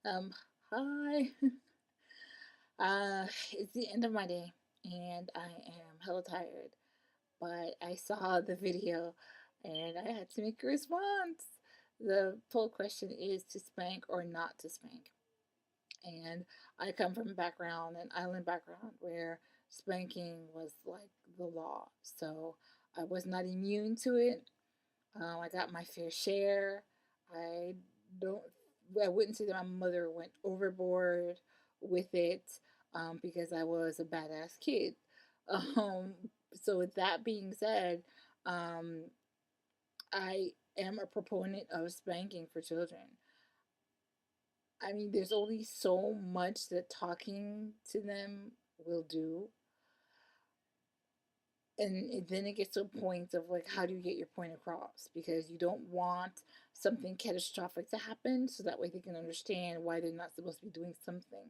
Um, Hi. It's the end of my day and I am hella tired, but I saw the video and I had to make a response. The poll question is to spank or not to spank. And I come from a background, an island background, where spanking was like the law. So I was not immune to it. I got my fair share. I don't. I wouldn't say that my mother went overboard with it because I was a badass kid. Um, so with that being said, um, I am a proponent of spanking for children. I mean, there's only so much that talking to them will do, and then it gets to a point of like, how do you get your point across, because you don't want something catastrophic to happen so that way they can understand why they're not supposed to be doing something.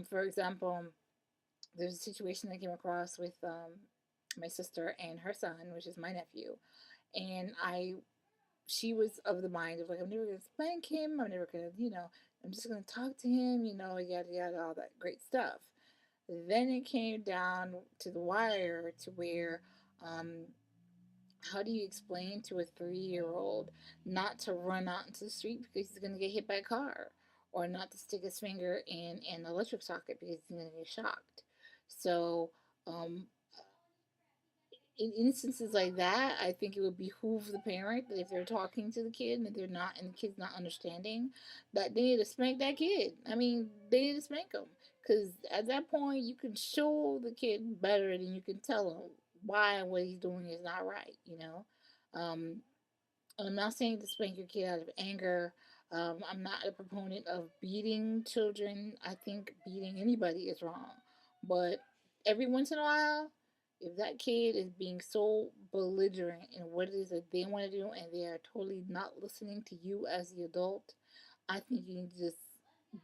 For example, there's a situation I came across with my sister and her son, which is my nephew, and she was of the mind of like, I'm never gonna spank him, I'm never gonna, I'm just gonna talk to him, yada yada, all that great stuff. Then it came down to the wire to where, um, how do you explain to a 3 year old not to run out into the street because he's going to get hit by a car? Or not to stick his finger in an electric socket because he's going to get shocked? So, um, in instances like that, I think it would behoove the parent that if they're talking to the kid and they're not, and the kid's not understanding, that they need to spank that kid. I mean, they need to spank them, because at that point you can show the kid better than you can tell him why what he's doing is not right. Um, I'm not saying to spank your kid out of anger. I'm not a proponent of beating children. I think beating anybody is wrong. But every once in a while, if that kid is being so belligerent in what it is that they want to do and they are totally not listening to you as the adult, I think you need to just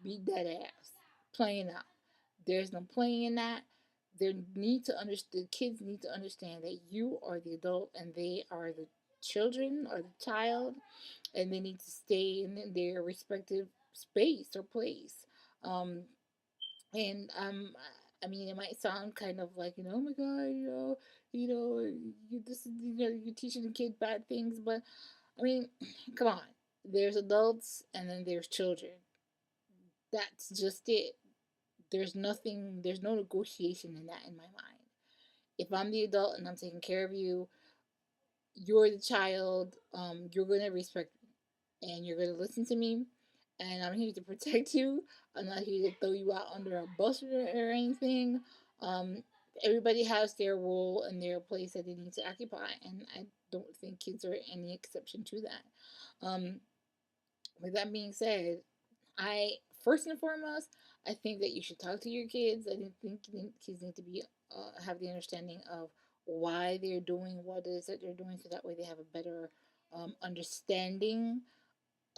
beat that ass. Playing out. There's no playing in that. They need to understand. Kids need to understand that you are the adult and they are the children or the child, and they need to stay in their respective space or place. Um, and I mean, it might sound kind of like, oh my god, you're teaching the kid bad things, but I mean, come on. There's adults and then there's children. That's just it. There's no negotiation in that in my mind. If I'm the adult and I'm taking care of you, you're the child. You're gonna respect me and you're gonna listen to me. And I'm here to protect you. I'm not here to throw you out under a bus or anything. Um, Everybody has their role and their place that they need to occupy, and I don't think kids are any exception to that. With that being said, I first and foremost, I think that you should talk to your kids. I think kids need to be have the understanding of why they're doing what it is that they're doing, so that way they have a better understanding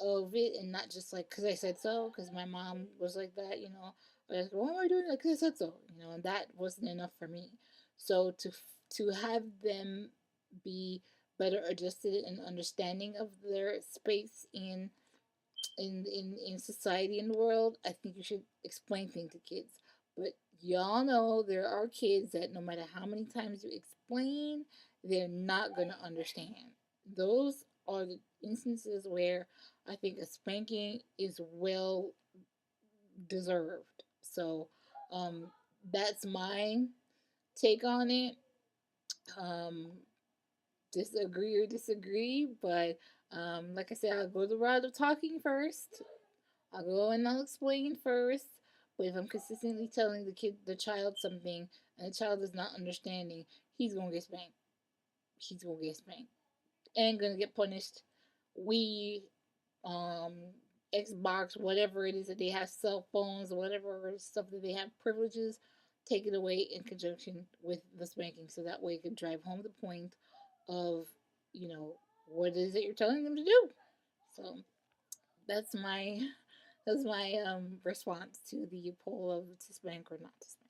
of it, and not just like because I said so. Because my mom was like that, I was like, why am I doing that? Because I said so, and that wasn't enough for me. So to have them be better adjusted and understanding of their space in society in the world, I think you should explain things to kids. But y'all know there are kids that no matter how many times you explain, they're not gonna understand. Those are the instances where I think a spanking is well deserved. So um, that's my take on it. Um, Disagree or disagree, but like I said, I'll go the route of talking first. I'll go and I'll explain first. But if I'm consistently telling the child something, and the child is not understanding, he's gonna get spanked. He's gonna get spanked and gonna get punished. We, um, Xbox, whatever it is that they have, cell phones, whatever stuff that they have, privileges, take it away in conjunction with the spanking, so that way it can drive home the point of, you know, what it is that you're telling them to do. So that's my response to the poll of to spank or not to spank.